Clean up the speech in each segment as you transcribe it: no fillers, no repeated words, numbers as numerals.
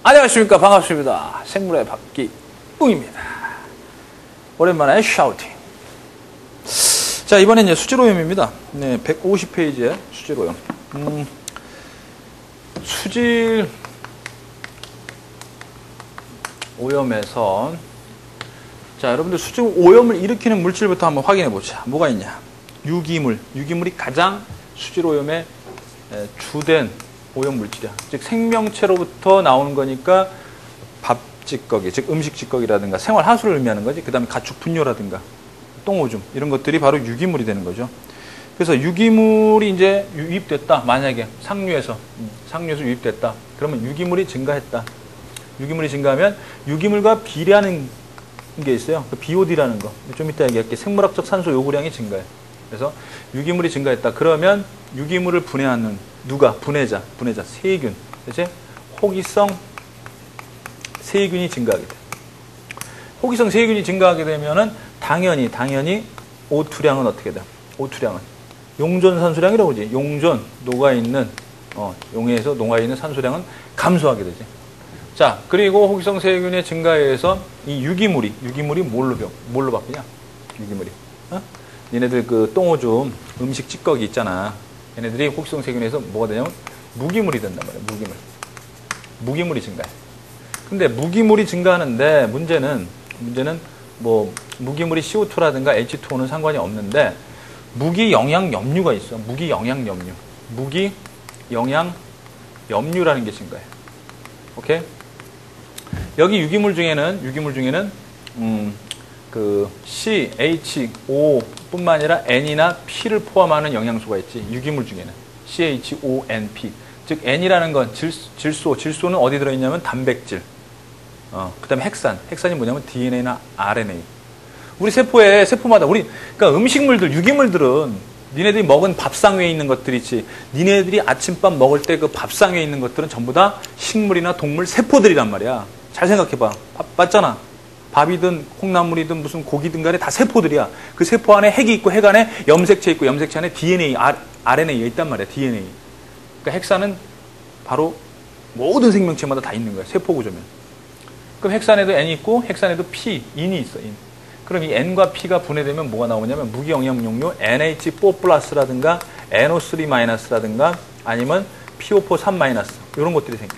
안녕하십니까. 반갑습니다. 생물의 박기웅입니다. 오랜만에 샤우팅. 자, 이번엔 이제 수질오염입니다. 네, 150페이지에 수질오염. 수질 오염에서 자, 여러분들 수질 오염을 일으키는 물질부터 한번 확인해 보자. 뭐가 있냐? 유기물. 유기물이 가장 수질 오염의 주된 오염 물질이야. 즉 생명체로부터 나오는 거니까 밥 찌꺼기, 즉 음식 찌꺼기라든가 생활 하수를 의미하는 거지. 그 다음에 가축 분뇨라든가 똥오줌 이런 것들이 바로 유기물이 되는 거죠. 그래서 유기물이 이제 유입됐다. 만약에 상류에서 유입됐다. 그러면 유기물이 증가했다. 유기물이 증가하면 유기물과 비례하는 게 있어요. 그 BOD라는 거. 좀 이따 얘기할게. 생물학적 산소 요구량이 증가해. 그래서 유기물이 증가했다. 그러면 유기물을 분해하는 누가? 분해자, 세균. 그치? 호기성 세균이 증가하게 돼. 호기성 세균이 증가하게 되면은 당연히 O2량은 어떻게 돼? O2량은 용존산소량이라고 그러지. 용존 녹아있는 용해에서 녹아있는 산소량은 감소하게 되지. 자, 그리고 호기성 세균의 증가에 의해서 이 유기물이 뭘로 바뀌냐? 유기물이. 얘네들 그 똥오줌, 음식 찌꺼기 있잖아. 얘네들이 호기성 세균에서 뭐가 되냐면 무기물이 된단 말이야. 무기물이 증가해. 근데 무기물이 증가하는데 문제는 뭐 무기물이 CO2라든가 H2O는 상관이 없는데 무기영양염류가 있어. 무기영양염류. 무기영양염류라는 게 증가해. 오케이? 여기 유기물 중에는 그 C, H, O 뿐만 아니라 N이나 P를 포함하는 영양소가 있지. 유기물 중에는 C, H, O, N, P. 즉 N이라는 건 질소는 어디 들어있냐면 단백질. 그 다음에 핵산이 뭐냐면 DNA나 RNA. 우리 세포마다 그러니까 음식물들, 유기물들은 니네들이 먹은 밥상 위에 있는 것들이지. 니네들이 아침밥 먹을 때 그 밥상 위에 있는 것들은 전부 다 식물이나 동물 세포들이란 말이야. 잘 생각해봐. 맞잖아. 밥이든 콩나물이든 무슨 고기든 간에 다 세포들이야. 그 세포 안에 핵이 있고 핵 안에 염색체 있고 염색체 안에 DNA, RNA가 있단 말이야. DNA. 그러니까 핵산은 바로 모든 생명체마다 다 있는 거야. 세포 구조면. 그럼 핵산에도 N이 있고 핵산에도 P, 인이 있어. 인. 그럼 이 N과 P가 분해되면 뭐가 나오냐면 무기영양용료 NH4+라든가 NO3-라든가 아니면 PO4 3- 이런 것들이 생겨.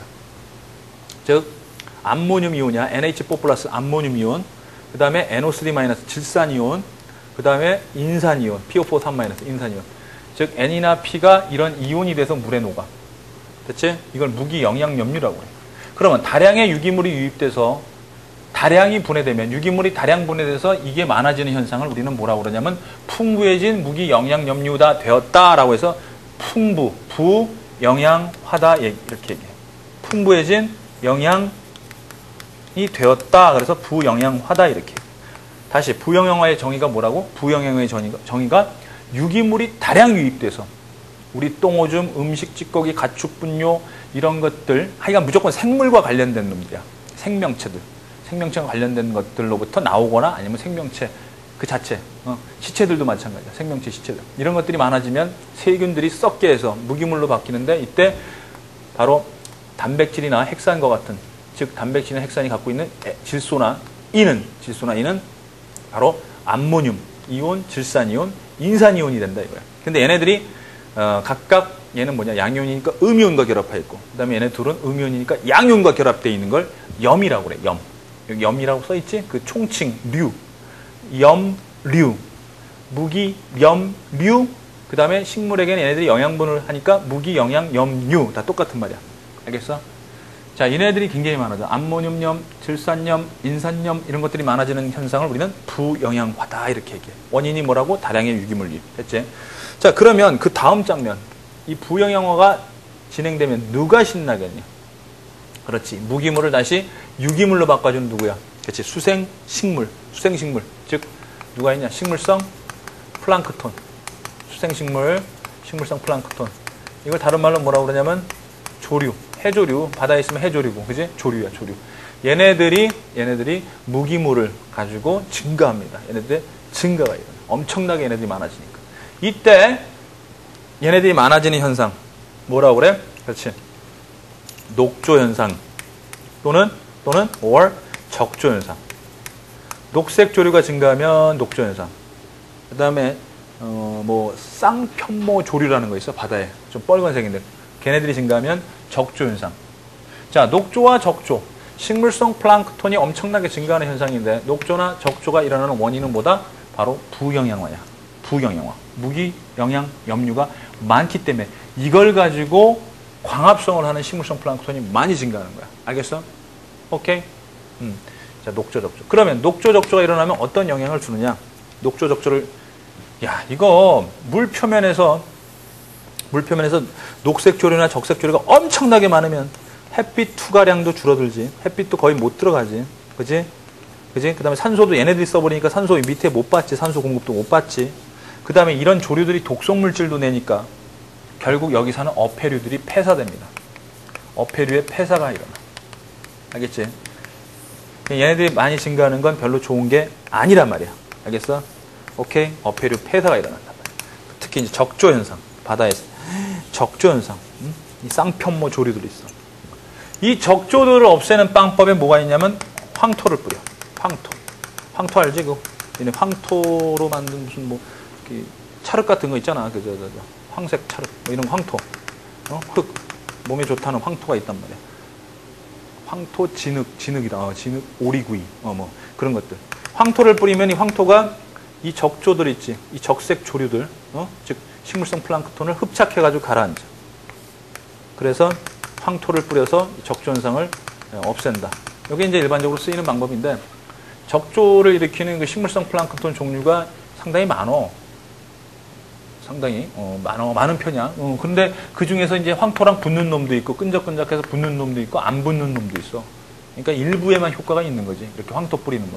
즉 암모늄 이온이야. NH4+ 암모늄 이온, 그 다음에 NO3- 질산이온, 그 다음에 인산이온, PO4 3- 인산이온. 즉 N이나 P가 이런 이온이 돼서 물에 녹아. 됐지? 이걸 무기영양염류라고 해. 그러면 다량의 유기물이 유입돼서 다량이 분해되면 유기물이 다량 분해돼서 이게 많아지는 현상을 우리는 뭐라고 그러냐면 풍부해진 무기영양염류다 되었다라고 해서 부영양화다 이렇게 얘기해. 풍부해진 영양이 되었다. 그래서 부영양화다 이렇게. 다시 부영양화의 정의가 뭐라고? 부영양화의 정의가 유기물이 다량 유입돼서 우리 똥오줌, 음식 찌꺼기, 가축 분뇨 이런 것들 하여간 무조건 생물과 관련된 놈들이야. 생명체와 관련된 것들로부터 나오거나 아니면 생명체 그 자체, 시체들도 마찬가지야. 생명체 시체들. 이런 것들이 많아지면 세균들이 썩게 해서 무기물로 바뀌는데 이때 바로 단백질이나 핵산과 같은, 즉 단백질이나 핵산이 갖고 있는 질소나 인은 바로 암모늄 이온, 질산이온, 인산이온이 된다 이거야. 근데 얘네들이 각각 얘는 뭐냐, 양이온이니까 음이온과 결합해 있고, 그 다음에 얘네 둘은 음이온이니까 양이온과 결합되어 있는 걸 염이라고 그래. 여기 염이라고 써있지? 그 총칭, 염류, 무기염류, 그 다음에 식물에게는 얘네들이 영양분을 하니까 무기영양염류, 다 똑같은 말이야. 알겠어? 자, 얘네들이 굉장히 많아져. 암모늄염, 질산염, 인산염 이런 것들이 많아지는 현상을 우리는 부영양화다 이렇게 얘기해. 원인이 뭐라고? 다량의 유기물 유입. 됐지? 자, 그러면 그 다음 장면, 이 부영양화가 진행되면 누가 신나겠냐? 그렇지. 무기물을 다시 유기물로 바꿔주는 누구야? 그렇지. 수생식물. 즉 누가 있냐? 식물성 플랑크톤. 식물성 플랑크톤. 이걸 다른 말로 뭐라고 그러냐면 조류. 해조류. 바다에 있으면 해조류고. 그지? 조류야, 조류. 얘네들이 무기물을 가지고 증가합니다. 얘네들의 증가가 일어나. 엄청나게 얘네들이 많아지니까. 이때 얘네들이 많아지는 현상 뭐라고 그래? 그렇지. 녹조 현상. 또는 or 적조 현상. 녹색 조류가 증가하면 녹조 현상. 그 다음에 뭐 쌍편모 조류라는 거 있어. 바다에 좀 빨간색인데 걔네들이 증가하면 적조 현상. 자, 녹조와 적조, 식물성 플랑크톤이 엄청나게 증가하는 현상인데 녹조나 적조가 일어나는 원인은 뭐다? 바로 부영양화야. 부영양화. 무기, 영양, 염류가 많기 때문에 이걸 가지고 광합성을 하는 식물성 플랑크톤이 많이 증가하는 거야. 알겠어? 오케이? 자, 녹조, 적조. 그러면 녹조, 적조가 일어나면 어떤 영향을 주느냐? 녹조, 적조를 야, 이거 물 표면에서 녹색 조류나 적색 조류가 엄청나게 많으면 햇빛 투과량도 줄어들지. 햇빛도 거의 못 들어가지. 그지? 그 다음에 산소도 얘네들이 써버리니까 산소 밑에 못 받지. 산소 공급도 못 받지. 그 다음에 이런 조류들이 독성물질도 내니까 결국 여기 사는 어패류들이 폐사됩니다. 어패류의 폐사가 일어나. 알겠지? 얘네들이 많이 증가하는 건 별로 좋은 게 아니란 말이야. 알겠어? 오케이? 어패류 폐사가 일어난단 말이야. 특히 이제 적조 현상. 바다에서. 적조 현상. 이 쌍편모 조류들이 있어. 이 적조들을 없애는 방법에 뭐가 있냐면 황토를 뿌려. 황토. 황토 알지? 얘네 황토로 만든 무슨 뭐 찰흙 같은 거 있잖아. 황색 찰흙. 뭐 이런 황토. 흙. 몸에 좋다는 황토가 있단 말이야. 황토 진흙이다. 진흙 오리구이. 뭐 그런 것들. 황토를 뿌리면 이 황토가 이 적조들 있지. 이 적색 조류들. 즉 식물성 플랑크톤을 흡착해가지고 가라앉아. 그래서 황토를 뿌려서 적조 현상을 없앤다. 이게 이제 일반적으로 쓰이는 방법인데 적조를 일으키는 그 식물성 플랑크톤 종류가 상당히 많어. 상당히 많은 편이야. 근데 그 중에서 이제 황토랑 붙는 놈도 있고 끈적끈적해서 붙는 놈도 있고 안 붙는 놈도 있어. 그러니까 일부에만 효과가 있는 거지. 이렇게 황토 뿌리는 거.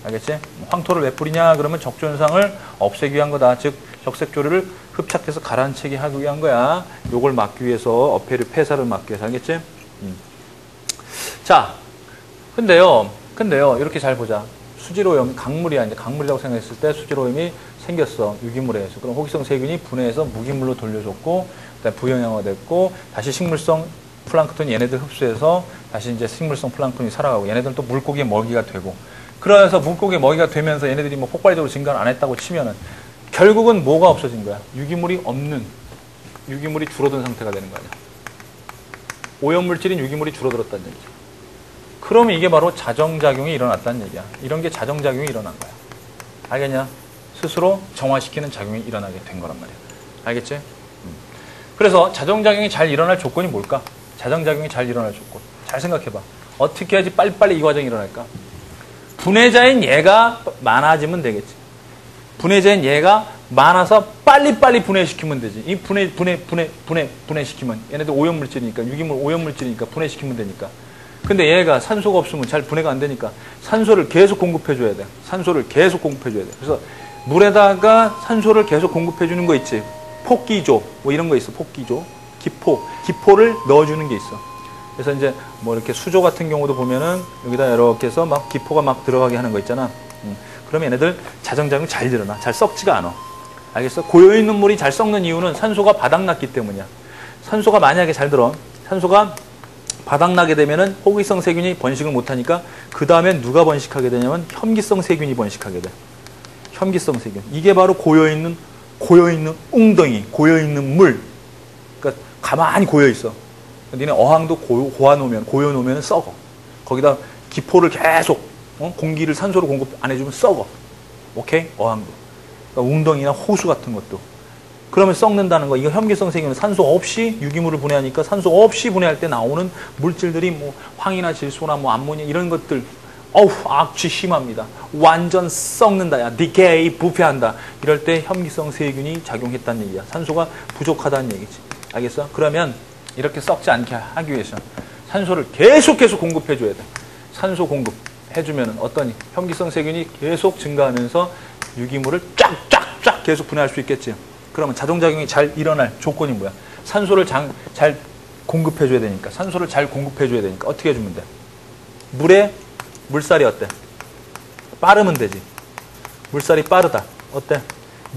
알겠지? 황토를 왜 뿌리냐? 그러면 적조 현상을 없애기 위한 거다. 즉 적색 조류를 흡착해서 가라앉히게 하기 위한 거야. 요걸 막기 위해서 어패류 폐사를 막기 위해서. 알겠지? 자, 근데요 이렇게 잘 보자. 수질오염 강물이야. 이제 강물이라고 생각했을 때 수질오염이 생겼어. 유기물에 의해서. 그럼 호기성 세균이 분해해서 무기물로 돌려줬고 그다음에 부영양화 됐고 다시 식물성 플랑크톤이 얘네들 흡수해서 다시 이제 식물성 플랑크톤이 살아가고 얘네들은 또 물고기의 먹이가 되고 그러면서 물고기의 먹이가 되면서 얘네들이 뭐 폭발적으로 증가를 안 했다고 치면은 결국은 뭐가 없어진 거야? 유기물이 줄어든 상태가 되는 거 아니야. 오염물질인 유기물이 줄어들었다는 얘기죠. 그러면 이게 바로 자정작용이 일어났다는 얘기야. 이런 게 자정작용이 일어난 거야. 알겠냐? 스스로 정화시키는 작용이 일어나게 된 거란 말이야. 알겠지? 그래서 자정작용이 잘 일어날 조건이 뭘까? 자정작용이 잘 일어날 조건. 잘 생각해봐. 어떻게 해야지 빨리빨리 이 과정이 일어날까? 분해자인 얘가 많아지면 되겠지. 분해자인 얘가 많아서 빨리빨리 분해시키면 되지. 이 분해시키면 얘네들 오염물질이니까 유기물 오염물질이니까 분해시키면 되니까. 근데 얘가 산소가 없으면 잘 분해가 안 되니까 산소를 계속 공급해줘야 돼. 산소를 계속 공급해줘야 돼. 그래서 물에다가 산소를 계속 공급해주는 거 있지. 폭기조 뭐 이런 거 있어. 폭기조, 기포를 넣어주는 게 있어. 그래서 이제 뭐 이렇게 수조 같은 경우도 보면은 여기다 이렇게 해서 막 기포가 막 들어가게 하는 거 있잖아. 그러면 얘네들 자정작용이 잘 일어나. 잘 썩지가 않아. 알겠어? 고여있는 물이 잘 썩는 이유는 산소가 바닥났기 때문이야. 산소가 만약에 잘 들어. 산소가 바닥나게 되면은 호기성 세균이 번식을 못하니까 그 다음엔 누가 번식하게 되냐면 혐기성 세균이 번식하게 돼. 혐기성 세균. 이게 바로 고여있는 웅덩이, 고여있는 물. 그러니까 가만히 고여있어. 니네 어항도 고여놓으면 썩어. 거기다 기포를 계속 공기를 산소로 공급 안 해주면 썩어. 오케이? 어항도. 그러니까 웅덩이나 호수 같은 것도. 그러면 썩는다는 거. 이거 혐기성 세균은 산소 없이 유기물을 분해하니까 산소 없이 분해할 때 나오는 물질들이 뭐 황이나 질소나 뭐 암모니아 이런 것들 악취 심합니다. 완전 썩는다. 야, 디케이, 부패한다. 이럴 때 혐기성 세균이 작용했다는 얘기야. 산소가 부족하다는 얘기지. 알겠어? 그러면 이렇게 썩지 않게 하기 위해서 산소를 계속 공급해줘야 돼. 산소 공급해주면 어떠니? 혐기성 세균이 계속 증가하면서 유기물을 쫙 계속 분해할 수 있겠지. 그러면 자동작용이 잘 일어날 조건이 뭐야? 산소를 잘 공급해줘야 되니까. 산소를 잘 공급해줘야 되니까 어떻게 해주면 돼? 물살이 어때? 빠르면 되지. 물살이 빠르다. 어때?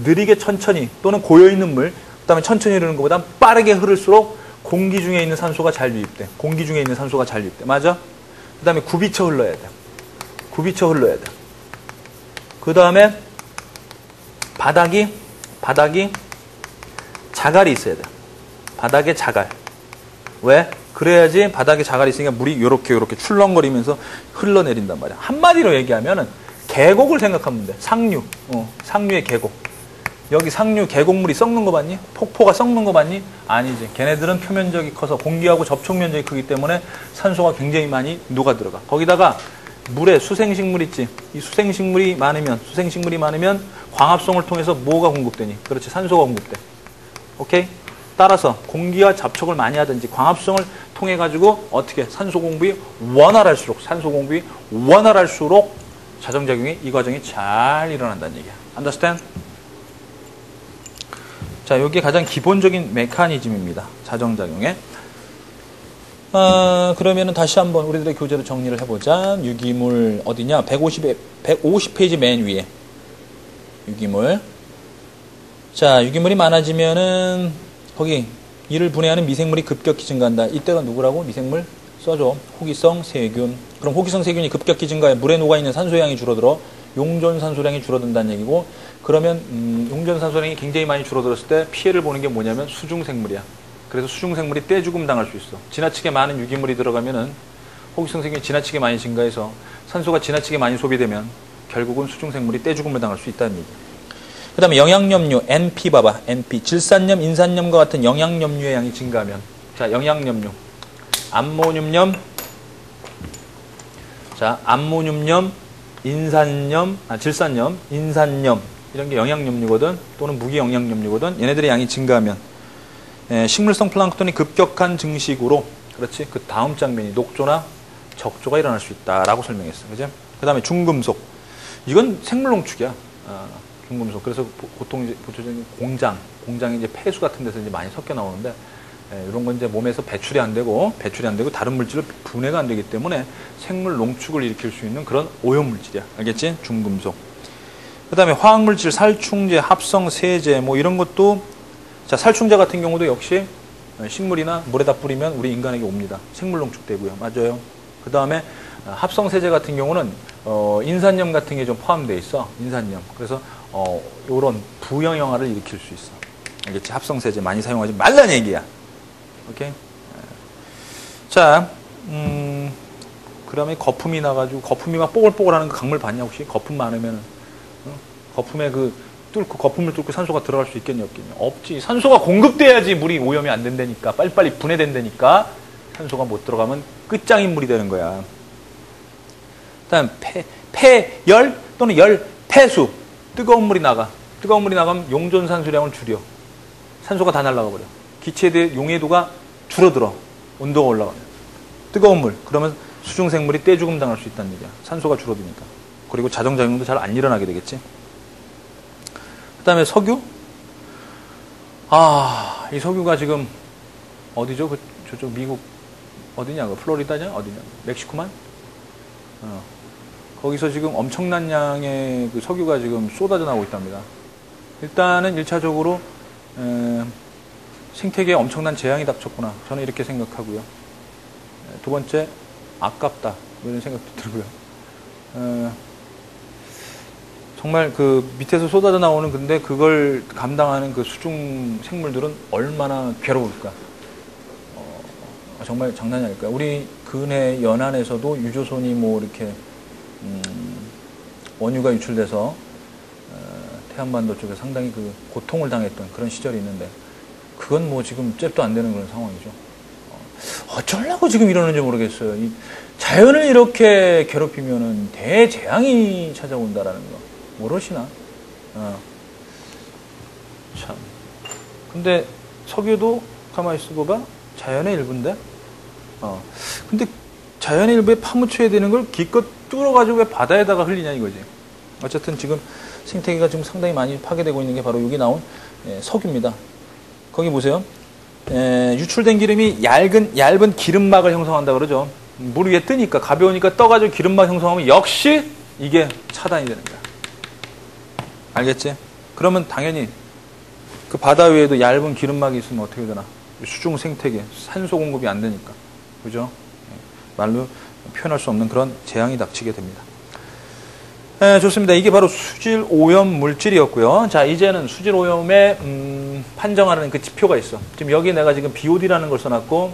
느리게 천천히 또는 고여있는 물, 그 다음에 천천히 흐르는 것보다 빠르게 흐를수록 공기 중에 있는 산소가 잘 유입돼. 맞아? 그 다음에 굽이쳐 흘러야 돼. 굽이쳐 흘러야 돼. 그 다음에 바닥이 자갈이 있어야 돼. 바닥에 자갈. 왜? 그래야지 바닥에 자갈이 있으니까 물이 요렇게 출렁거리면서 흘러내린단 말이야. 한마디로 얘기하면은 계곡을 생각하면 돼. 상류. 상류의 계곡. 여기 상류 계곡물이 썩는 거 봤니? 폭포가 썩는 거 봤니? 아니지. 걔네들은 표면적이 커서 공기하고 접촉 면적이 크기 때문에 산소가 굉장히 많이 녹아 들어가. 거기다가 물에 수생식물 있지. 이 수생식물이 많으면 광합성을 통해서 뭐가 공급되니? 그렇지. 산소가 공급돼. 오케이? 따라서 공기와 접촉을 많이 하든지 광합성을 통해 가지고 어떻게 산소 공급이 원활할수록 자정작용이 이 과정이 잘 일어난다는 얘기야. Understand? 자, 여기 가장 기본적인 메커니즘입니다. 자정작용에. 그러면은 다시 한번 우리들의 교재로 정리를 해보자. 유기물 어디냐? 150페이지 맨 위에. 유기물. 자, 유기물이 많아지면은 거기 이를 분해하는 미생물이 급격히 증가한다. 이때가 누구라고? 미생물 써줘. 호기성 세균. 그럼 호기성 세균이 급격히 증가해 물에 녹아있는 산소량이 줄어들어 용존산소량이 줄어든다는 얘기고, 그러면 용존산소량이 굉장히 많이 줄어들었을 때 피해를 보는 게 뭐냐면 수중생물이야. 그래서 수중생물이 떼죽음 당할 수 있어. 지나치게 많은 유기물이 들어가면은 호기성 세균이 지나치게 많이 증가해서 산소가 지나치게 많이 소비되면 결국은 수중생물이 떼죽음을 당할 수 있다는 얘기. 그 다음에 영양염류, NP 봐봐. NP. 질산염, 인산염과 같은 영양염류의 양이 증가하면. 자, 영양염류. 암모늄염. 자, 암모늄염, 인산염, 질산염, 인산염. 이런 게 영양염류거든. 또는 무기영양염류거든. 얘네들의 양이 증가하면. 식물성 플랑크톤이 급격한 증식으로, 그렇지. 그 다음 장면이 녹조나 적조가 일어날 수 있다라고 설명했어. 그죠? 그 다음에 중금속. 이건 생물농축이야. 중금속. 그래서 보통 이제 보초적인 공장이 이제 폐수 같은 데서 이제 많이 섞여 나오는데, 이런 건 이제 몸에서 배출이 안 되고 다른 물질을 분해가 안 되기 때문에 생물 농축을 일으킬 수 있는 그런 오염물질이야. 알겠지? 중금속. 그 다음에 화학물질, 살충제, 합성, 세제, 뭐 이런 것도, 자, 살충제 같은 경우도 역시 식물이나 물에다 뿌리면 우리 인간에게 옵니다. 생물 농축되고요. 맞아요. 그 다음에 합성 세제 같은 경우는 인산염 같은 게 좀 포함되어 있어. 인산염. 그래서 요런 부영양화를 일으킬 수 있어. 알겠지? 합성 세제 많이 사용하지 말라는 얘기야. 오케이? 자, 그 다음에 거품이 나가지고, 거품이 막 뽀글뽀글하는 그 강물 봤냐, 혹시? 거품 많으면은, 거품에 거품을 뚫고 산소가 들어갈 수 있겠냐, 없겠냐? 없지. 산소가 공급돼야지 물이 오염이 안 된다니까. 빨리빨리 분해된다니까. 산소가 못 들어가면 끝장인 물이 되는 거야. 그 다음, 열 또는 폐수. 뜨거운 물이 나가. 뜨거운 물이 나가면 용존산소량을 줄여. 산소가 다 날아가 버려. 기체에 대해 용해도가 줄어들어. 온도가 올라가면. 뜨거운 물. 그러면 수중생물이 떼죽음 당할 수 있다는 얘기야. 산소가 줄어드니까. 그리고 자정작용도 잘 안 일어나게 되겠지. 그 다음에 석유. 이 석유가 지금 어디죠? 저쪽 미국 어디냐? 플로리다냐? 어디냐? 멕시코만? 거기서 지금 엄청난 양의 그 석유가 지금 쏟아져 나오고 있답니다. 일단은 1차적으로 생태계에 엄청난 재앙이 닥쳤구나. 저는 이렇게 생각하고요. 두 번째, 아깝다. 이런 생각도 들고요. 정말 그 밑에서 쏟아져 나오는, 근데 그걸 감당하는 그 수중 생물들은 얼마나 괴로울까. 정말 장난이 아닐까. 우리 근해 연안에서도 유조선이 뭐 이렇게 원유가 유출돼서 태안반도 쪽에 상당히 그 고통을 당했던 그런 시절이 있는데, 그건 뭐 지금 잽도 안 되는 그런 상황이죠. 어쩌려고 지금 이러는지 모르겠어요. 자연을 이렇게 괴롭히면은 대재앙이 찾아온다라는 거 모르시나? 참. 근데 석유도 가만히 있어 봐봐. 자연의 일부인데. 근데 자연의 일부에 파묻혀야 되는 걸 기껏 뚫어가지고 왜 바다에다가 흘리냐 이거지. 어쨌든 지금 생태계가 지금 상당히 많이 파괴되고 있는 게 바로 여기 나온 석유입니다. 거기 보세요. 유출된 기름이 얇은 기름막을 형성한다 그러죠. 물 위에 뜨니까, 가벼우니까 떠가지고 기름막 형성하면 역시 이게 차단이 되는 거야. 알겠지? 그러면 당연히 그 바다 위에도 얇은 기름막이 있으면 어떻게 되나? 수중 생태계, 산소 공급이 안 되니까. 그죠? 말로 표현할 수 없는 그런 재앙이 닥치게 됩니다. 좋습니다. 이게 바로 수질 오염 물질이었고요. 자, 이제는 수질 오염에 판정하는 그 지표가 있어. 지금 여기 내가 지금 BOD라는 걸 써놨고,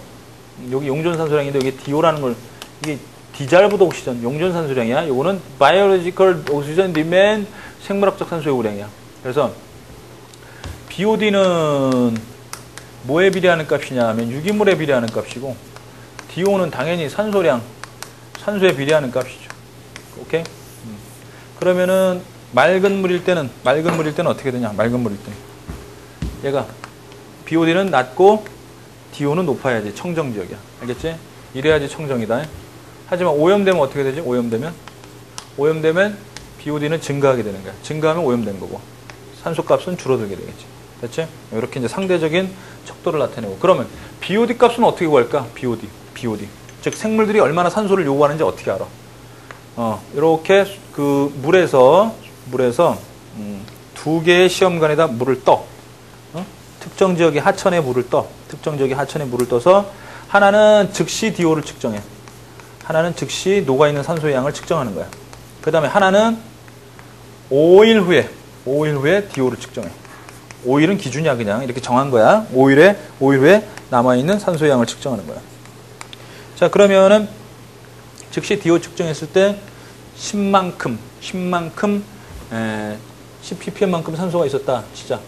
여기 용존산소량인데 여기 DO라는 걸, 이게 디잘브드 옥시전, 용존산소량이야. 요거는 Biological Oxygen Demand, 생물학적 산소 요구량이야. 그래서 BOD는 뭐에 비례하는 값이냐 하면 유기물에 비례하는 값이고, DO는 당연히 산소량, 산소에 비례하는 값이죠. 오케이? 그러면은 맑은 물일 때는 어떻게 되냐? 맑은 물일 때는 얘가 BOD는 낮고 DO는 높아야지 청정 지역이야. 알겠지? 이래야지 청정이다. 하지만 오염되면 어떻게 되지? 오염되면 BOD는 증가하게 되는 거야. 증가하면 오염된 거고 산소 값은 줄어들게 되겠지. 됐지? 이렇게 이제 상대적인 척도를 나타내고, 그러면 BOD 값은 어떻게 구할까? BOD. 즉 생물들이 얼마나 산소를 요구하는지 어떻게 알아? 이렇게 그 물에서 두 개의 시험관에다 물을 떠. 특정 지역의 하천에 물을 떠. 특정 지역의 하천에 물을 떠서 하나는 즉시 DO를 측정해. 하나는 즉시 녹아있는 산소의 양을 측정하는 거야. 그 다음에 하나는 5일 후에 DO를 측정해. 5일은 기준이야. 그냥 이렇게 정한 거야. 5일 후에 남아있는 산소의 양을 측정하는 거야. 자, 그러면은 즉시 DO 측정했을 때 10만큼 10ppm만큼 산소가 있었다. 진짜.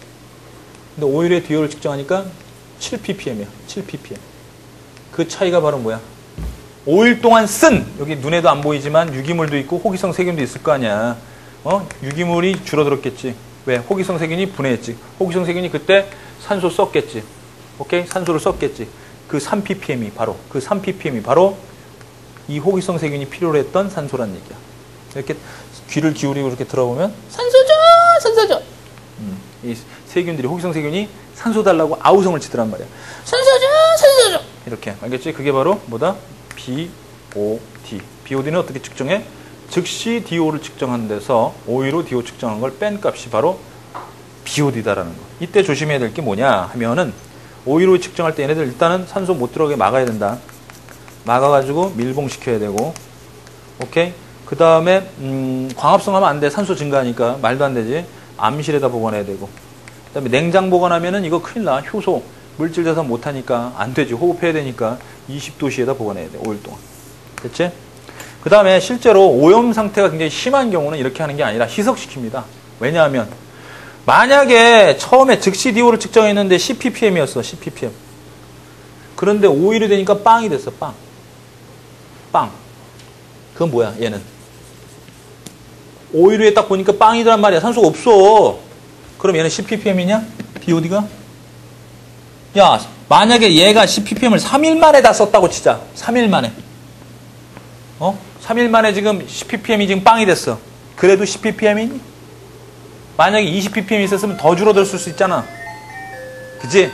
근데 5일에 DO를 측정하니까 7ppm이야. 7ppm. 그 차이가 바로 뭐야? 5일 동안 쓴, 여기 눈에도 안 보이지만 유기물도 있고 호기성 세균도 있을 거 아니야. 유기물이 줄어들었겠지. 왜? 호기성 세균이 분해했지. 호기성 세균이 그때 산소 썼겠지. 오케이? 산소를 썼겠지. 그 3ppm이 바로 이 호기성 세균이 필요로 했던 산소란 얘기야. 이렇게 귀를 기울이고 이렇게 들어보면 산소 줘. 이 세균들이, 호기성 세균이 산소 달라고 아우성을 치더란 말이야. 산소 줘. 이렇게. 알겠지? 그게 바로 뭐다? BOD. BOD는 어떻게 측정해? 즉시 DO를 측정한 데서 5일로 DO 측정한 걸 뺀 값이 바로 BOD다라는 거. 이때 조심해야 될 게 뭐냐 하면은 5일로 측정할 때 얘네들 일단은 산소 못 들어가게 막아야 된다. 막아가지고 밀봉시켜야 되고, 오케이? 그 다음에 광합성 하면 안 돼. 산소 증가하니까 말도 안 되지. 암실에다 보관해야 되고, 그 다음에 냉장 보관하면은 이거 큰일 나. 효소 물질 대사 못하니까 안 되지. 호흡해야 되니까 20도씨에다 보관해야 돼. 5일 동안. 됐지? 그 다음에 실제로 오염 상태가 굉장히 심한 경우는 이렇게 하는 게 아니라 희석시킵니다. 왜냐하면 만약에 처음에 즉시 DO를 측정했는데 10ppm이었어. 10ppm. 그런데 5일이 되니까 빵이 됐어. 빵. 그건 뭐야? 얘는 5일 후에 딱 보니까 빵이란 말이야. 산소가 없어. 그럼 얘는 10ppm이냐? BOD가? 야, 만약에 얘가 10ppm을 3일 만에 다 썼다고 치자. 3일 만에. 3일 만에 지금 10ppm이 지금 빵이 됐어. 그래도 10ppm이니? 만약에 20ppm 있었으면 더 줄어들었을 수 있잖아. 그치?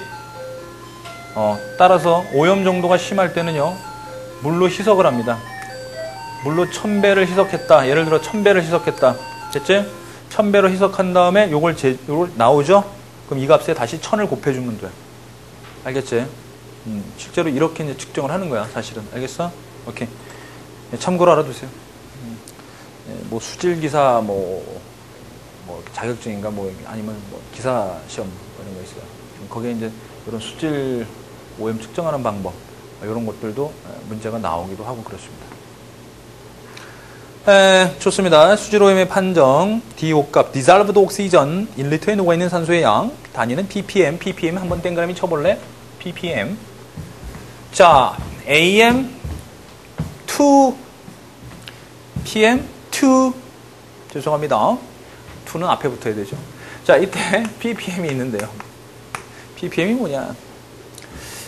따라서 오염 정도가 심할 때는요, 물로 희석을 합니다. 물로 1000배를 희석했다. 예를 들어 1000배를 희석했다. 됐지? 1000배로 희석한 다음에 요걸 나오죠? 그럼 이 값에 다시 1000을 곱해주면 돼. 알겠지? 실제로 이렇게 이제 측정을 하는 거야, 사실은. 알겠어? 오케이. 참고로 알아두세요. 뭐 수질기사 뭐 자격증인가 아니면 기사 시험 이런 거 있어요. 거기에 이제 이런 수질 오염 측정하는 방법 이런 것들도 문제가 나오기도 하고 그렇습니다. 좋습니다. 수질 오염의 판정, DO 값, Dissolved Oxygen, 1리터에 녹아있는 산소의 양, 단위는 ppm 한번 땡그라미 쳐볼래? ppm. 자, AM 2 PM 2 죄송합니다. 2는 앞에 붙어야 되죠. 자, 이때 ppm이 있는데요. ppm이 뭐냐?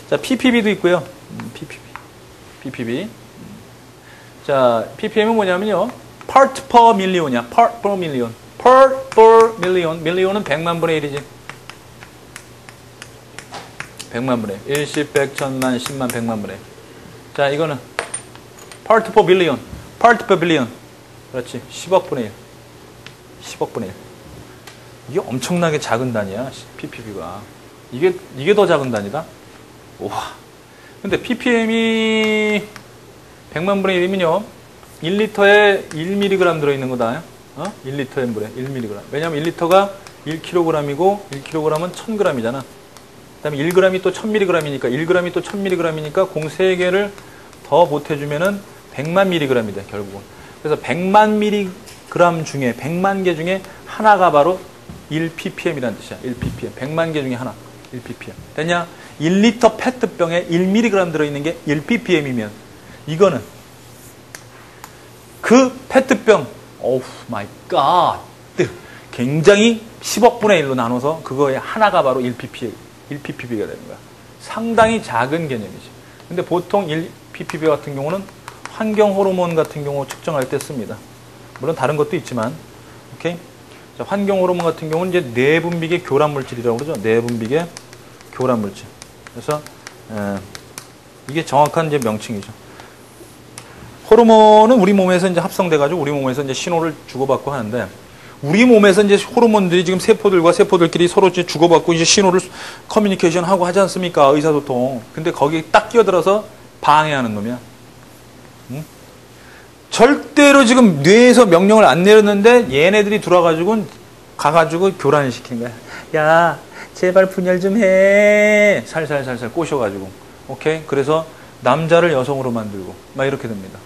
자, ppb도 있고요. ppb. 자, ppm은 뭐냐면요. part per million이야. part per million. part per million. million은 100만 분의 1이지. 100만 분의 1. 10, 100, 1000만, 10만, 100만 분의 1. 자, 이거는 part per billion. part per billion. 그렇지. 10억 분의 1. 10억 분의 1. 이게 엄청나게 작은 단위야. ppb가. 이게 더 작은 단위다. 와. 근데 ppm이 100만 분의 1이면요. 1리터에 1mg 들어있는 거다. 1리터의 물에 1mg. 왜냐면 1리터가 1kg이고 1kg은 1000g이잖아. 그 다음에 1g이 또 1000mg이니까 1g이 또 1000mg이니까 공 3개를 더 보태주면은 100만 mg이 돼, 결국은. 그래서 100만 mg 중에, 100만 개 중에 하나가 바로 1ppm이라는 뜻이야. 1ppm. 100만 개 중에 하나. 1ppm. 됐냐? 1리터 페트병에 1mg 들어있는 게 1ppm이면 이거는 그 페트병, 오우 마이 갓, 굉장히 10억 분의 1로 나눠서 그거의 하나가 바로 1ppm가 되는 거야. 상당히 작은 개념이지. 근데 보통 1ppm 같은 경우는 환경 호르몬 같은 경우 측정할 때 씁니다. 물론 다른 것도 있지만, 오케이? 자, 환경 호르몬 같은 경우는 이제 내분비계 교란 물질이라고 그러죠. 내분비계 교란 물질. 그래서 이게 정확한 이제 명칭이죠. 호르몬은 우리 몸에서 이제 합성돼가지고 우리 몸에서 이제 신호를 주고받고 하는데, 우리 몸에서 이제 호르몬들이 지금 세포들과 세포들끼리 서로 이제 주고받고 이제 신호를 커뮤니케이션 하고 하지 않습니까? 의사소통. 근데 거기에 딱 끼어들어서 방해하는 놈이야. 응? 절대로 지금 뇌에서 명령을 안 내렸는데 얘네들이 들어와가지고 가가지고 교란을 시키는 거야. 야, 제발 분열 좀 해. 살살살살 꼬셔가지고. 오케이? 그래서 남자를 여성으로 만들고 막 이렇게 됩니다.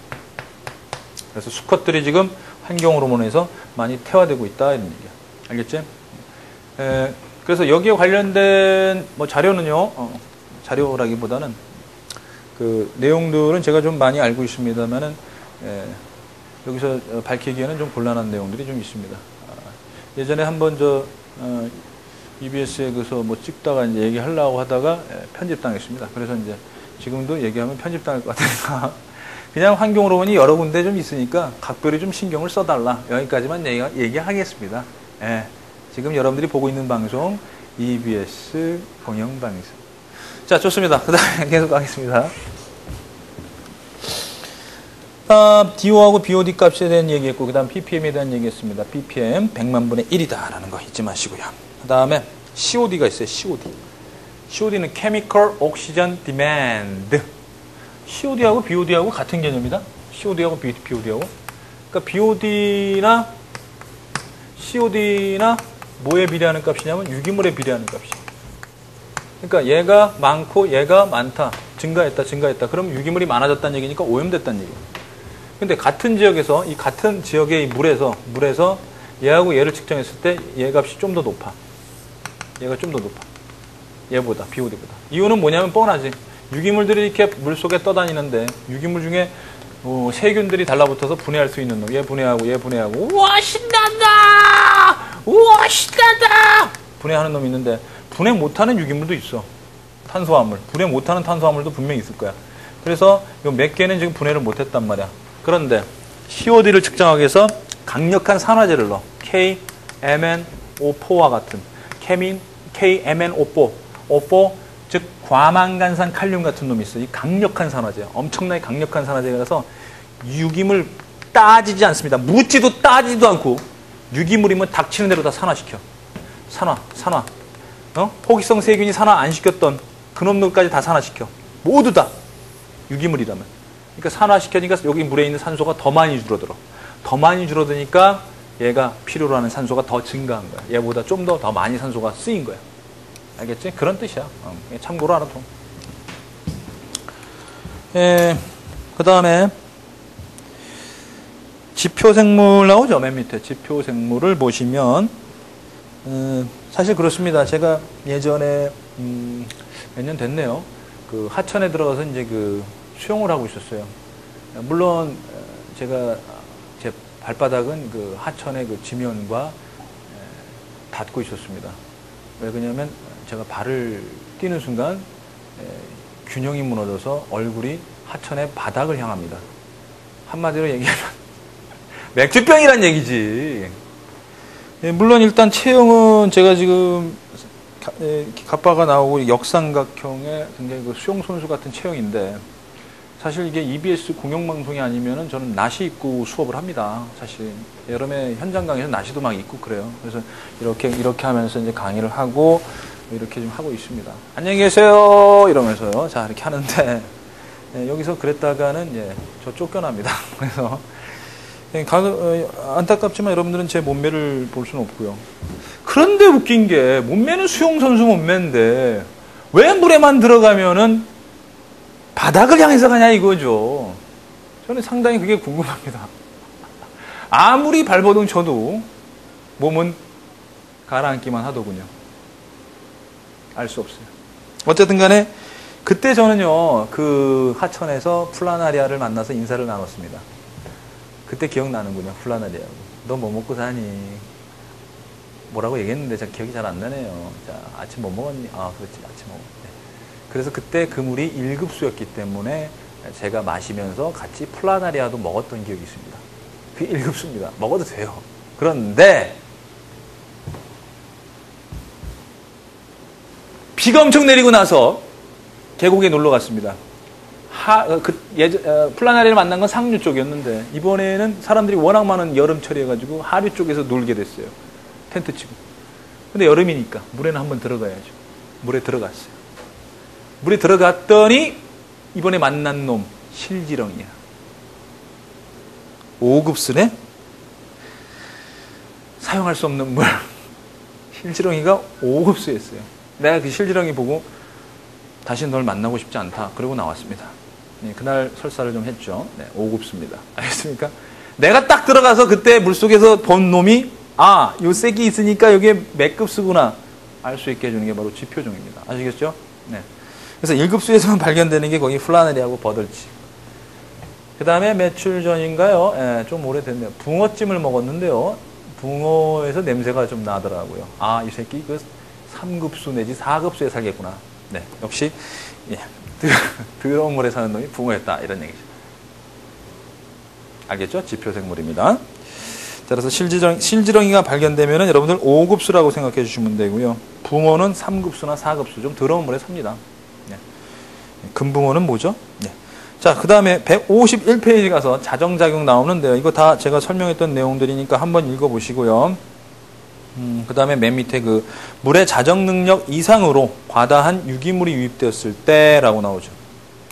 그래서 수컷들이 지금 환경 호르몬에서 많이 태화되고 있다 이런 얘기야. 알겠지? 그래서 여기에 관련된 뭐 자료는요. 자료라기보다는 그 내용들은 제가 좀 많이 알고 있습니다만은 여기서 밝히기에는 좀 곤란한 내용들이 좀 있습니다. 예전에 한번 EBS에 그서 뭐 찍다가 이제 얘기하려고 하다가 편집당했습니다. 그래서 이제 지금도 얘기하면 편집당할 것 같으니까 그냥 환경 호르몬이 여러 군데 좀 있으니까 각별히 좀 신경을 써달라. 여기까지만 얘기하겠습니다. 지금 여러분들이 보고 있는 방송 EBS 공영방송. 자, 좋습니다. 그 다음에 계속 가겠습니다. DO하고 BOD 값에 대한 얘기했고, 그 다음 ppm에 대한 얘기했습니다. ppm 100만 분의 1이다 라는 거 잊지 마시고요. 그 다음에 COD가 있어요. COD. COD는 Chemical Oxygen Demand. COD하고 BOD하고 같은 개념이다. COD하고 BOD하고. 그러니까 BOD나 COD나 뭐에 비례하는 값이냐면 유기물에 비례하는 값이에요. 그러니까 얘가 많고 얘가 많다. 증가했다. 그럼 유기물이 많아졌다는 얘기니까 오염됐다는 얘기예요. 근데 같은 지역에서 이 같은 지역의 이 물에서 얘하고 얘를 측정했을 때 얘 값이 좀 더 높아. 얘가 좀 더 높아. 얘보다, BOD보다. 이유는 뭐냐면 뻔하지. 유기물들이 이렇게 물속에 떠다니는데 유기물 중에 세균들이 달라붙어서 분해할 수 있는 놈. 얘 분해하고 얘 분해하고 우와 신난다! 우와 신난다! 분해하는 놈이 있는데 분해 못하는 유기물도 있어. 탄수화물. 분해 못하는 탄수화물도 분명히 있을 거야. 그래서 요 몇 개는 지금 분해를 못했단 말이야. 그런데 COD를 측정하기 위해서 강력한 산화제를 넣어. KMnO4와 같은 KMnO4 즉 과망간산 칼륨 같은 놈이 있어. 이 강력한 산화제, 엄청나게 강력한 산화제라서 유기물 따지지 않습니다. 묻지도 따지도 않고 유기물이면 닥치는 대로 다 산화시켜. 산화. 포기성 세균이 산화 안 시켰던 그놈들까지 다 산화시켜. 모두 다 유기물이라면. 그러니까 산화시켜니까 여기 물에 있는 산소가 더 많이 줄어들어. 더 많이 줄어드니까 얘가 필요로 하는 산소가 더 증가한 거야. 얘보다 좀 더 많이 산소가 쓰인 거야. 알겠지? 그런 뜻이야. 참고로 알아둬. 그 다음에 지표생물 나오죠? 맨 밑에 지표생물을 보시면 사실 그렇습니다. 제가 예전에 몇 년 됐네요. 그 하천에 들어가서 이제 그 수영을 하고 있었어요. 물론 제가 제 발바닥은 그 하천의 그 지면과 닿고 있었습니다. 왜 그러냐면 제가 발을 뛰는 순간 균형이 무너져서 얼굴이 하천의 바닥을 향합니다. 한마디로 얘기하면 맥주병이란 얘기지. 물론 일단 체형은 제가 지금 갑바가 나오고 역삼각형의 굉장히 그 수영선수 같은 체형인데 사실 이게 EBS 공영방송이 아니면은 저는 나시 입고 수업을 합니다. 사실 여름에 현장 강의에서 나시도 막 입고 그래요. 그래서 이렇게 하면서 이제 강의를 하고 이렇게 좀 하고 있습니다. 안녕히 계세요 이러면서요. 자 이렇게 하는데 여기서 그랬다가는 저 쫓겨납니다. 그래서 안타깝지만 여러분들은 제 몸매를 볼 수는 없고요. 그런데 웃긴 게 몸매는 수영선수 몸매인데 왜 물에만 들어가면은 바닥을 향해서 가냐 이거죠. 저는 상당히 그게 궁금합니다. 아무리 발버둥 쳐도 몸은 가라앉기만 하더군요. 알 수 없어요. 어쨌든 간에 그때 저는요, 그 하천에서 플라나리아를 만나서 인사를 나눴습니다. 그때 기억나는군요, 플라나리아하고. 너 뭐 먹고 사니? 뭐라고 얘기했는데 제가 기억이 잘 안 나네요. 자, 아침 뭐 먹었니? 아, 그렇지, 아침 먹었네. 그래서 그때 그물이 1급수였기 때문에 제가 마시면서 같이 플라나리아도 먹었던 기억이 있습니다. 그게 1급수입니다. 먹어도 돼요. 그런데 비가 엄청 내리고 나서 계곡에 놀러 갔습니다. 플라나리아를 만난 건 상류 쪽이었는데 이번에는 사람들이 워낙 많은 여름철이어가지고 하류 쪽에서 놀게 됐어요. 텐트 치고. 근데 여름이니까 물에는 한번 들어가야죠. 물에 들어갔어요. 물에 들어갔더니 이번에 만난 놈 실지렁이야. 5급수네? 사용할 수 없는 물. 실지렁이가 5급수였어요. 내가 그 실지렁이 보고 다시 널 만나고 싶지 않다. 그러고 나왔습니다. 네, 그날 설사를 좀 했죠. 네, 5급수입니다. 알겠습니까? 내가 딱 들어가서 그때 물속에서 본 놈이 요 색이 있으니까 이게 몇 급수구나 알 수 있게 해주는 게 바로 지표종입니다. 아시겠죠? 네. 그래서 1급수에서만 발견되는 게 거기 플라네리하고 버들치. 그 다음에 며칠 전인가요? 좀 오래됐네요. 붕어찜을 먹었는데요. 붕어에서 냄새가 좀 나더라고요. 이 새끼 그 3급수 내지 4급수에 살겠구나. 네, 역시 더러운 물에 사는 놈이 붕어였다 이런 얘기죠. 알겠죠? 지표생물입니다. 자, 그래서 실지렁이가 발견되면은 여러분들 5급수라고 생각해 주시면 되고요. 붕어는 3급수나 4급수 좀 더러운 물에 삽니다. 네. 금붕어는 뭐죠? 네. 자, 그 다음에 151페이지 가서 자정작용 나오는데요. 이거 다 제가 설명했던 내용들이니까 한번 읽어보시고요. 그 다음에 맨 밑에 그 물의 자정 능력 이상으로 과다한 유기물이 유입되었을 때라고 나오죠.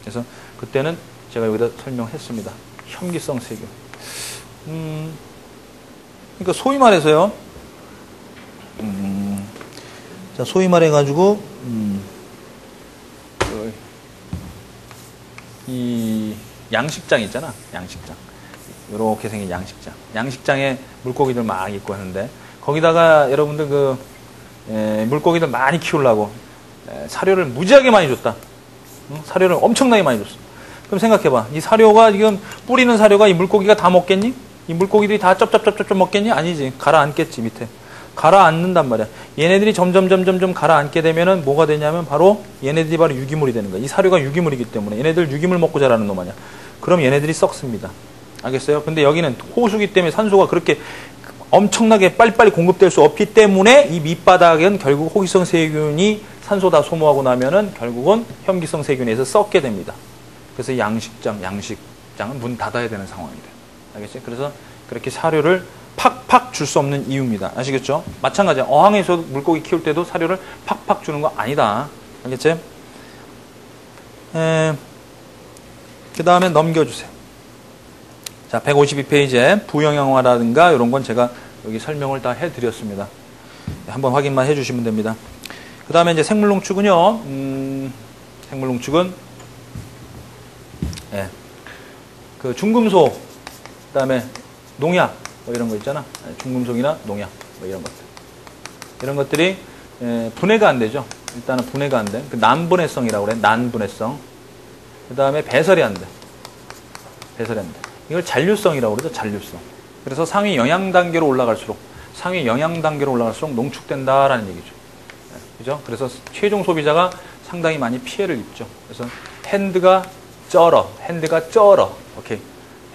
그래서 그때는 제가 여기다 설명했습니다. 혐기성 세균. 그러니까 소위 말해서요. 자, 소위 말해가지고 이 양식장 있잖아. 양식장. 이렇게 생긴 양식장. 양식장에 물고기들 막 있고 하는데 거기다가 여러분들 물고기들 많이 키우려고 사료를 무지하게 많이 줬다. 사료를 엄청나게 많이 줬어. 그럼 생각해봐. 이 사료가 지금 뿌리는 사료가 이 물고기가 다 먹겠니? 이 물고기들이 다 쩝쩝쩝쩝 먹겠니? 아니지. 가라앉겠지 밑에. 가라앉는단 말이야. 얘네들이 점점 가라앉게 되면은 뭐가 되냐면 바로 얘네들이 바로 유기물이 되는 거야. 이 사료가 유기물이기 때문에 얘네들 유기물 먹고 자라는 놈 아니야. 그럼 얘네들이 썩습니다. 알겠어요? 근데 여기는 호수기 때문에 산소가 그렇게 엄청나게 빨리빨리 공급될 수 없기 때문에 이 밑바닥은 결국 호기성 세균이 산소 다 소모하고 나면은 결국은 혐기성 세균에서 썩게 됩니다. 그래서 양식장은 문 닫아야 되는 상황입니다. 알겠죠? 그래서 그렇게 사료를 팍팍 줄 수 없는 이유입니다. 아시겠죠? 마찬가지야. 어항에서 물고기 키울 때도 사료를 팍팍 주는 거 아니다. 알겠지? 그 다음에 넘겨주세요. 자, 152페이지에 부영양화라든가 이런 건 제가 여기 설명을 다 해드렸습니다. 한번 확인만 해주시면 됩니다. 그 다음에 이제 생물농축은요. 생물농축은 그 중금속, 그 다음에 농약 뭐 이런 거 있잖아. 중금속이나 농약 뭐 이런 것들. 이런 것들이 분해가 안 되죠. 일단은 분해가 안 돼. 그 난분해성이라고 그래. 난분해성. 그 다음에 배설이 안 돼. 배설이 안 돼. 이걸 잔류성이라고 그러죠. 잔류성. 그래서 상위 영양 단계로 올라갈수록 농축된다라는 얘기죠. 그죠? 그래서 최종 소비자가 상당히 많이 피해를 입죠. 그래서 핸드가 쩔어. 오케이.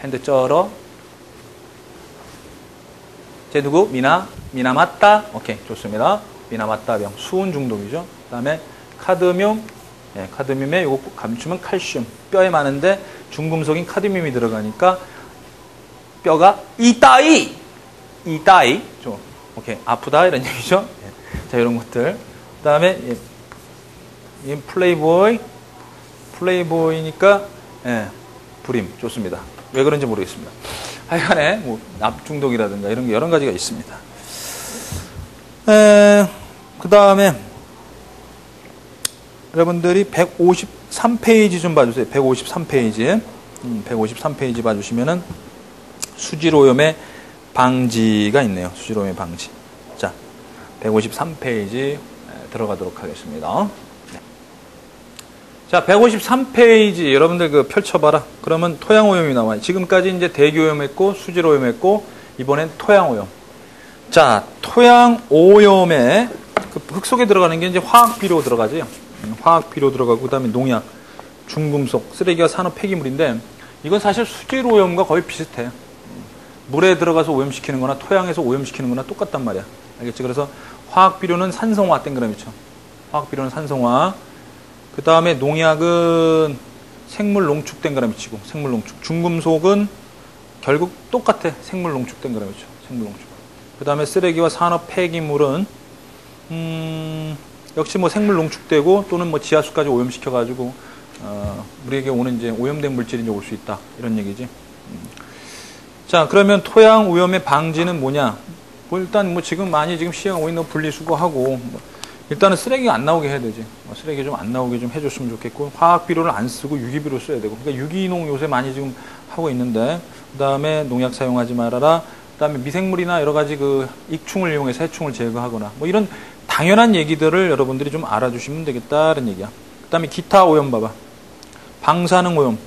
핸드 쩔어. 제 누구? 미나 맞다. 오케이. 좋습니다. 미나 맞다 병. 수은 중독이죠. 그 다음에 카드뮴. 카드뮴에 요거 감추면 칼슘. 뼈에 많은데 중금속인 카드뮴이 들어가니까 뼈가 이따이. 좀 오케이. 아프다 이런 얘기죠. 자, 이런 것들. 그 다음에 플레이보이니까 예, 불임 좋습니다. 왜 그런지 모르겠습니다. 하여간에 뭐 납중독이라든가 이런 게 여러 가지가 있습니다. 그 다음에 여러분들이 153페이지 좀 봐주세요. 153페이지. 153페이지 봐주시면은 수질오염의 방지가 있네요. 수질오염의 방지. 자, 153페이지 들어가도록 하겠습니다. 네. 자, 153페이지 여러분들 그 펼쳐봐라. 그러면 토양오염이 나와요. 지금까지 이제 대기오염했고 수질오염했고 이번엔 토양오염. 자, 토양오염에 그 흙 속에 들어가는 게 이제 화학비료 들어가죠. 화학비료 들어가고 그다음에 농약, 중금속, 쓰레기와 산업 폐기물인데 이건 사실 수질오염과 거의 비슷해요. 물에 들어가서 오염시키는 거나 토양에서 오염시키는 거나 똑같단 말이야. 알겠지? 그래서 화학비료는 산성화 땡그라미죠. 화학비료는 산성화. 그 다음에 농약은 생물농축 땡그라미치고 생물농축. 중금속은 결국 똑같아. 생물농축 땡그라미죠. 생물농축. 그 다음에 쓰레기와 산업 폐기물은 역시 뭐 생물농축되고 또는 뭐 지하수까지 오염시켜가지고 우리에게 오는 이제 오염된 물질이 이제 올 수 있다. 이런 얘기지. 자, 그러면 토양 오염의 방지는 뭐냐? 뭐 일단 뭐 지금 많이 지금 시행하고 있는 분리수거하고 뭐 일단은 쓰레기가 안 나오게 해야 되지. 쓰레기 좀 안 나오게 좀 해줬으면 좋겠고 화학비료를 안 쓰고 유기비료 써야 되고. 그러니까 유기농 요새 많이 지금 하고 있는데 그 다음에 농약 사용하지 말아라. 그 다음에 미생물이나 여러 가지 그 익충을 이용해서 해충을 제거하거나 뭐 이런 당연한 얘기들을 여러분들이 좀 알아주시면 되겠다는 얘기야. 그 다음에 기타 오염 봐봐. 방사능 오염.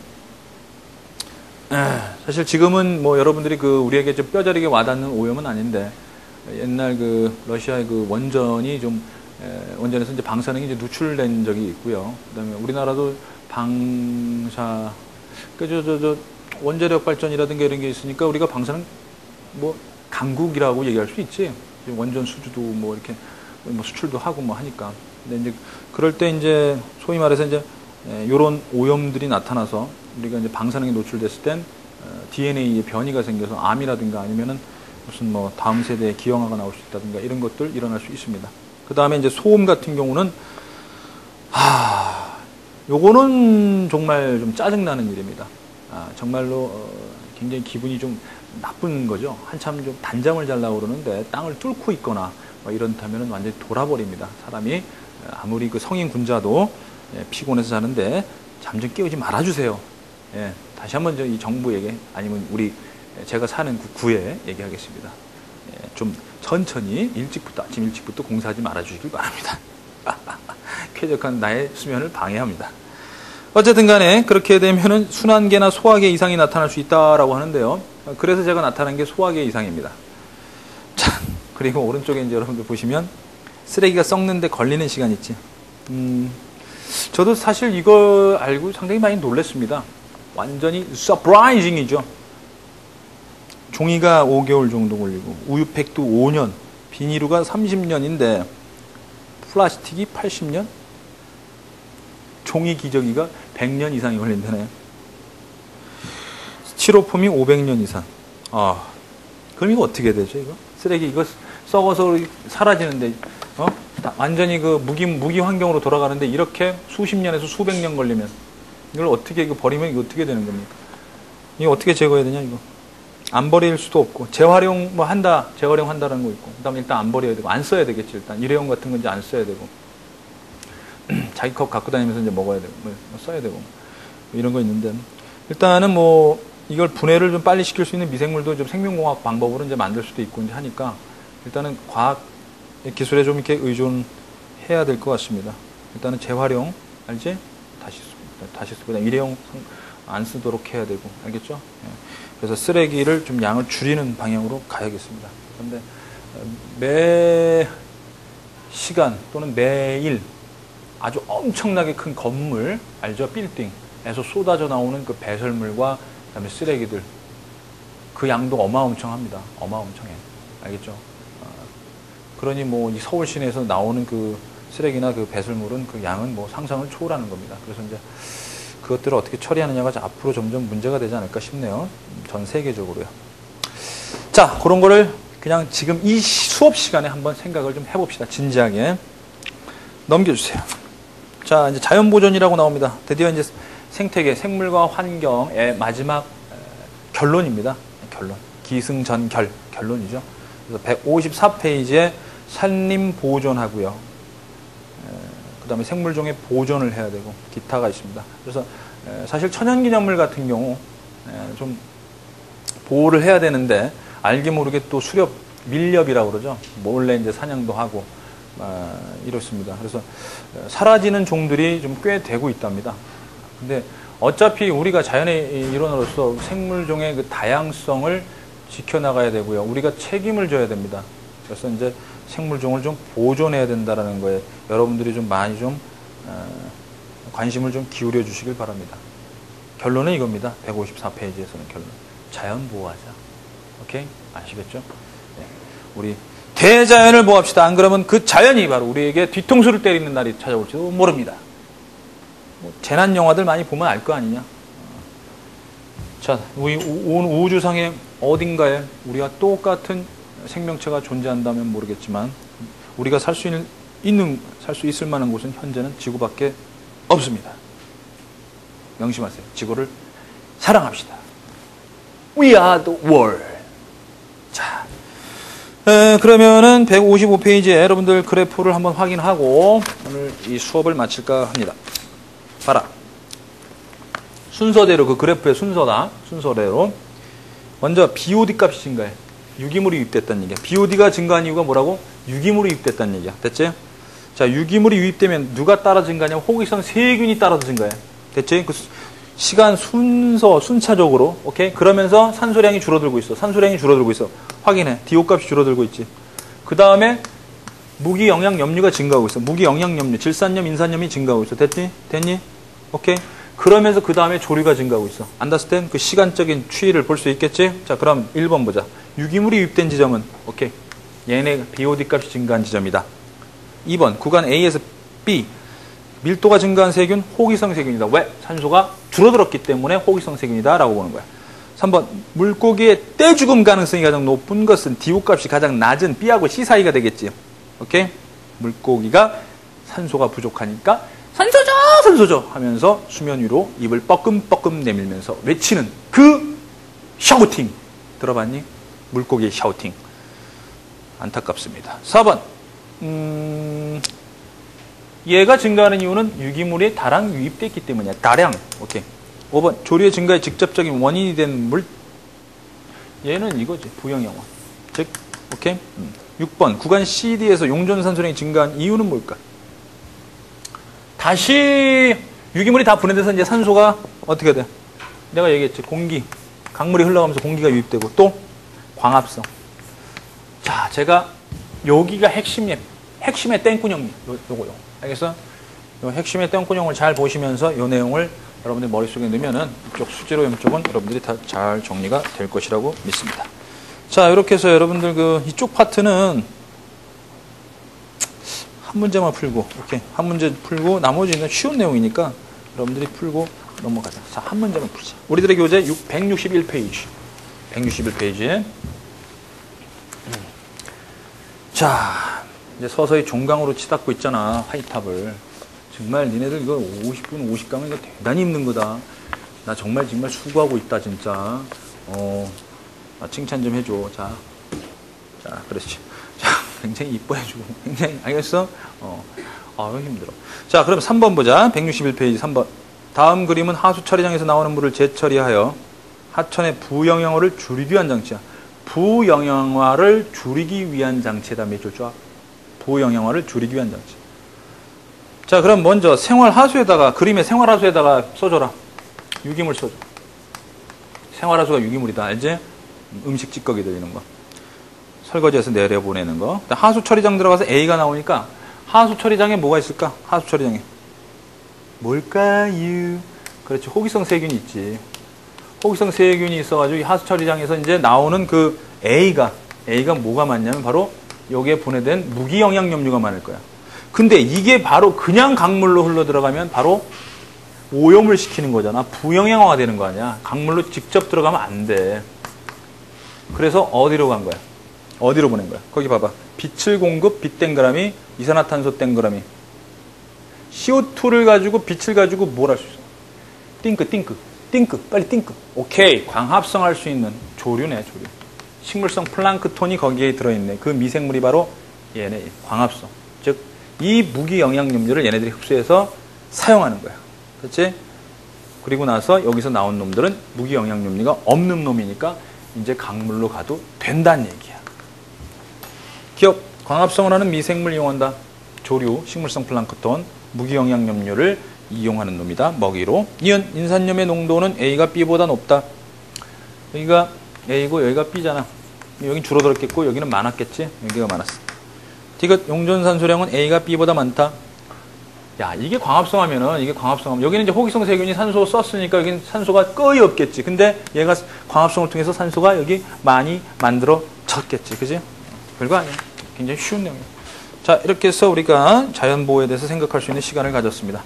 사실 지금은 뭐 여러분들이 그 우리에게 좀 뼈저리게 와닿는 오염은 아닌데 옛날 그 러시아의 그 원전이 좀 원전에서 이제 방사능이 이제 누출된 적이 있고요. 그다음에 우리나라도 방사 저 원자력 발전이라든가 이런 게 있으니까 우리가 방사능 뭐 강국이라고 얘기할 수 있지. 원전 수주도 뭐 이렇게 뭐 수출도 하고 뭐 하니까. 근데 이제 그럴 때 이제 소위 말해서 이제 요런 오염들이 나타나서 우리가 이제 방사능이 노출됐을 땐 DNA에 변이가 생겨서 암이라든가 아니면은 무슨 뭐 다음 세대의 기형아가 나올 수 있다든가 이런 것들 일어날 수 있습니다. 그 다음에 이제 소음 같은 경우는 요거는 정말 좀 짜증나는 일입니다. 정말로 굉장히 기분이 좀 나쁜 거죠. 한참 좀 단잠을 자려고 그러는데 땅을 뚫고 있거나 뭐 이런다면은 완전히 돌아버립니다. 사람이 아무리 그 성인 군자도 피곤해서 자는데 잠 좀 깨우지 말아주세요. 예, 다시 한번 이 정부에게 아니면 우리 제가 사는 구에 얘기하겠습니다. 예, 좀 천천히 아침 일찍부터 공사하지 말아주시길 바랍니다. 쾌적한 나의 수면을 방해합니다. 어쨌든 간에 그렇게 되면은 순환계나 소화계 이상이 나타날 수 있다라고 하는데요. 그래서 제가 나타난 게 소화계 이상입니다. 자, 그리고 오른쪽에 이제 여러분들 보시면 쓰레기가 썩는데 걸리는 시간 있지. 저도 사실 이거 알고 상당히 많이 놀랐습니다. 완전히 서프라이징이죠. 종이가 5개월 정도 걸리고 우유팩도 5년, 비닐루가 30년인데 플라스틱이 80년, 종이 기저귀가 100년 이상이 걸린다네요. 스티로폼이 500년 이상. 그럼 이거 어떻게 되죠, 이거? 쓰레기 이거 썩어서 사라지는데, 완전히 그 무기 환경으로 돌아가는데 이렇게 수십 년에서 수백 년 걸리면 이걸 어떻게 이거 버리면 이거 어떻게 되는 겁니까? 이거 어떻게 제거해야 되냐, 이거? 안 버릴 수도 없고, 재활용 재활용한다라는 거 있고, 그 다음에 일단 안 버려야 되고, 안 써야 되겠지, 일단. 일회용 같은 건 이제 안 써야 되고, 자기 컵 갖고 다니면서 이제 먹어야 되고, 뭐 써야 되고, 뭐 이런 거 있는데, 일단은 뭐, 이걸 분해를 좀 빨리 시킬 수 있는 미생물도 좀 생명공학 방법으로 이제 만들 수도 있고, 이제 하니까, 일단은 과학 기술에 좀 이렇게 의존해야 될 것 같습니다. 일단은 재활용, 알지? 다시 쓰고, 그냥 일회용 안 쓰도록 해야 되고, 알겠죠? 그래서 쓰레기를 좀 양을 줄이는 방향으로 가야겠습니다. 그런데 매 시간 또는 매일 아주 엄청나게 큰 건물, 알죠? 빌딩에서 쏟아져 나오는 그 배설물과 그다음에 쓰레기들, 그 양도 어마어마합니다. 어마어마해. 알겠죠? 그러니 뭐 이 서울 시내에서 나오는 그 쓰레기나 그 배설물은 그 양은 뭐 상상을 초월하는 겁니다. 그래서 이제 그것들을 어떻게 처리하느냐가 앞으로 점점 문제가 되지 않을까 싶네요. 전 세계적으로요. 자, 그런 거를 그냥 지금 이 수업 시간에 한번 생각을 좀 해봅시다. 진지하게. 넘겨주세요. 자, 이제 자연보존이라고 나옵니다. 드디어 이제 생태계, 생물과 환경의 마지막 결론입니다. 결론. 기승전결, 결론이죠. 그래서 154페이지에 산림 보존하고요. 그 다음에 생물종의 보존을 해야 되고 기타가 있습니다. 그래서 사실 천연기념물 같은 경우 좀 보호를 해야 되는데 알게 모르게 또 수렵, 밀렵이라고 그러죠. 몰래 이제 사냥도 하고 이렇습니다. 그래서 사라지는 종들이 좀 꽤 되고 있답니다. 근데 어차피 우리가 자연의 일원으로서 생물종의 그 다양성을 지켜나가야 되고요. 우리가 책임을 져야 됩니다. 그래서 이제 생물종을 좀 보존해야 된다는 거에 여러분들이 좀 많이 좀 관심을 좀 기울여 주시길 바랍니다. 결론은 이겁니다. 154페이지에서는 결론. 자연 보호하자. 오케이? 아시겠죠? 네. 우리 대자연을 보호합시다. 안 그러면 그 자연이 바로 우리에게 뒤통수를 때리는 날이 찾아올지도 모릅니다. 뭐 재난 영화들 많이 보면 알 거 아니냐. 자, 우리 온 우주상의 어딘가에 우리가 똑같은 생명체가 존재한다면 모르겠지만 우리가 살 수 있을 만한 곳은 현재는 지구밖에 없습니다. 명심하세요. 지구를 사랑합시다. We are the world. 자, 그러면은 155페이지에 여러분들 그래프를 한번 확인하고 오늘 이 수업을 마칠까 합니다. 봐라. 순서대로 그 그래프의 순서대로 먼저 BOD 값이 증가해. 유기물이 유입됐다는 얘기야. BOD가 증가한 이유가 뭐라고? 유기물이 유입됐다는 얘기야. 됐지? 자, 유기물이 유입되면 누가 따라 증가하냐면 호기성 세균이 따라서 증가해. 됐지? 그 시간 순차적으로. 오케이? 그러면서 산소량이 줄어들고 있어. 확인해. DO 값이 줄어들고 있지. 그 다음에 무기영양염류가 증가하고 있어. 무기영양염류, 질산염, 인산염이 증가하고 있어. 됐니? 오케이? 그러면서 그 다음에 조류가 증가하고 있어. 안다스텐? 그 시간적인 추이를 볼 수 있겠지? 자, 그럼 1번 보자. 유기물이 유입된 지점은, 오케이. 얘네 BOD 값이 증가한 지점이다. 2번, 구간 A에서 B. 밀도가 증가한 세균, 호기성 세균이다. 왜? 산소가 줄어들었기 때문에 호기성 세균이다. 라고 보는 거야. 3번, 물고기의 떼죽음 가능성이 가장 높은 것은 DO 값이 가장 낮은 B하고 C 사이가 되겠지. 오케이? 물고기가 산소가 부족하니까 산소죠 하면서 수면 위로 입을 뻐끔뻐끔 내밀면서 외치는 그 샤우팅. 들어봤니? 물고기의 샤우팅. 안타깝습니다. 4번, 얘가 증가하는 이유는 유기물이 다량 유입됐기 때문이야. 다량. 오케이. 5번, 조류의 증가에 직접적인 원인이 된 물. 얘는 이거지. 부영양원. 즉, 오케이. 6번, 구간 CD에서 용존산소량이 증가한 이유는 뭘까? 다시 유기물이 다 분해돼서 이제 산소가 어떻게 돼? 내가 얘기했지. 공기. 강물이 흘러가면서 공기가 유입되고 또 광합성. 자, 제가 여기가 핵심의 땡꾸녕이 요거요. 알겠어? 요 핵심의 땡꾸녕을 잘 보시면서 요 내용을 여러분들 머릿속에 넣으면은 이쪽 수지로염 쪽은 여러분들이 다 잘 정리가 될 것이라고 믿습니다. 자, 이렇게 해서 여러분들 이쪽 파트는 한 문제만 풀고, 오케이. 한 문제 풀고, 나머지는 쉬운 내용이니까 여러분들이 풀고 넘어가자. 자, 한 문제만 풀자. 우리들의 교재 161페이지. 161페이지에. 자, 이제 서서히 종강으로 치닫고 있잖아. 하이탑을. 정말 니네들 이거 50분, 50강은 이거 대단히 힘든 거다. 나 정말 수고하고 있다, 진짜. 칭찬 좀 해줘. 자, 그렇지. 자, 굉장히 이뻐해주고. 굉장히, 알겠어? 힘들어. 자, 그럼 3번 보자. 161페이지 3번. 다음 그림은 하수 처리장에서 나오는 물을 재처리하여 하천의 부영양화를 줄이기 위한 장치야. 부영양화를 줄이기 위한 장치다. 몇 줄 쫙. 부영양화를 줄이기 위한 장치. 자, 그럼 먼저 생활하수에다가, 그림에 생활하수에다가 써줘라. 유기물 써줘. 생활하수가 유기물이다. 알지? 음식 찌꺼기 들리는 거. 설거지해서 내려보내는 거. 하수 처리장 들어가서 A가 나오니까 하수 처리장에 뭐가 있을까? 하수 처리장에. 뭘까요? 그렇지. 호기성 세균이 있지. 호기성 세균이 있어가지고 이 하수 처리장에서 이제 나오는 그 A가 뭐가 많냐면 바로 여기에 분해된 무기영양염류가 많을 거야. 근데 이게 바로 그냥 강물로 흘러 들어가면 바로 오염을 시키는 거잖아. 부영양화가 되는 거 아니야. 강물로 직접 들어가면 안 돼. 그래서 어디로 간 거야? 어디로 보낸 거야? 거기 봐봐. 빛을 공급, 빛 땡그라미, 이산화탄소 땡그라미. CO2를 가지고 빛을 가지고 뭘 할 수 있어? 띵크, 빨리 띵크. 오케이. 광합성할 수 있는 조류네, 조류. 식물성 플랑크톤이 거기에 들어있네. 그 미생물이 바로 얘네, 광합성. 즉, 이 무기영양염료를 얘네들이 흡수해서 사용하는 거야. 그렇지? 그리고 나서 여기서 나온 놈들은 무기영양염료가 없는 놈이니까 이제 강물로 가도 된다는 얘기야. 기억, 광합성을 하는 미생물 이용한다. 조류, 식물성 플랑크톤, 무기영양염료를 이용하는 놈이다. 먹이로. 이은 인산염의 농도는 A가 B보다 높다. 여기가 A고 여기가 B잖아. 여긴 줄어들었겠고 여기는 많았겠지. 여기가 많았어. 디귿 용존산소량은 A가 B보다 많다. 야, 이게 광합성하면은 이게 광합성하면 여기는 이제 호기성 세균이 산소 썼으니까 여기는 산소가 거의 없겠지. 근데 얘가 광합성을 통해서 산소가 여기 많이 만들어졌겠지. 그지? 별거 아니야. 굉장히 쉬운 내용이야. 자, 이렇게 해서 우리가 자연보호에 대해서 생각할 수 있는 시간을 가졌습니다.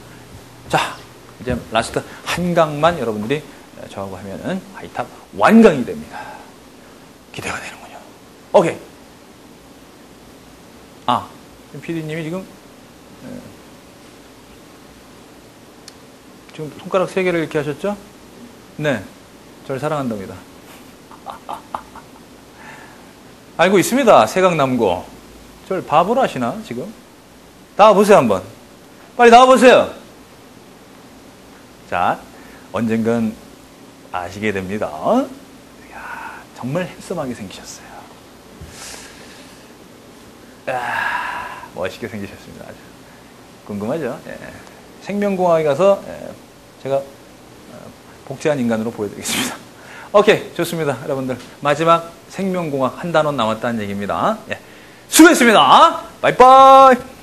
자, 이제 라스트 한 강만 여러분들이 저하고 하면은 하이탑 완강이 됩니다. 기대가 되는군요. 오케이. 아, PD님이 지금 손가락 3개를 이렇게 하셨죠? 네. 저를 사랑한답니다. 알고 있습니다. 세강남고. 저를 바보로 하시나, 지금? 나와보세요, 한번. 빨리 나와보세요. 자, 언젠간 아시게 됩니다. 이야, 정말 핸섬하게 생기셨어요. 멋있게 생기셨습니다. 아주. 궁금하죠? 예. 생명공학에 가서 제가 복제한 인간으로 보여드리겠습니다. 오케이, 좋습니다. 여러분들. 마지막 생명공학 한 단원 남았다는 얘기입니다. 예. 수고했습니다. 바이바이.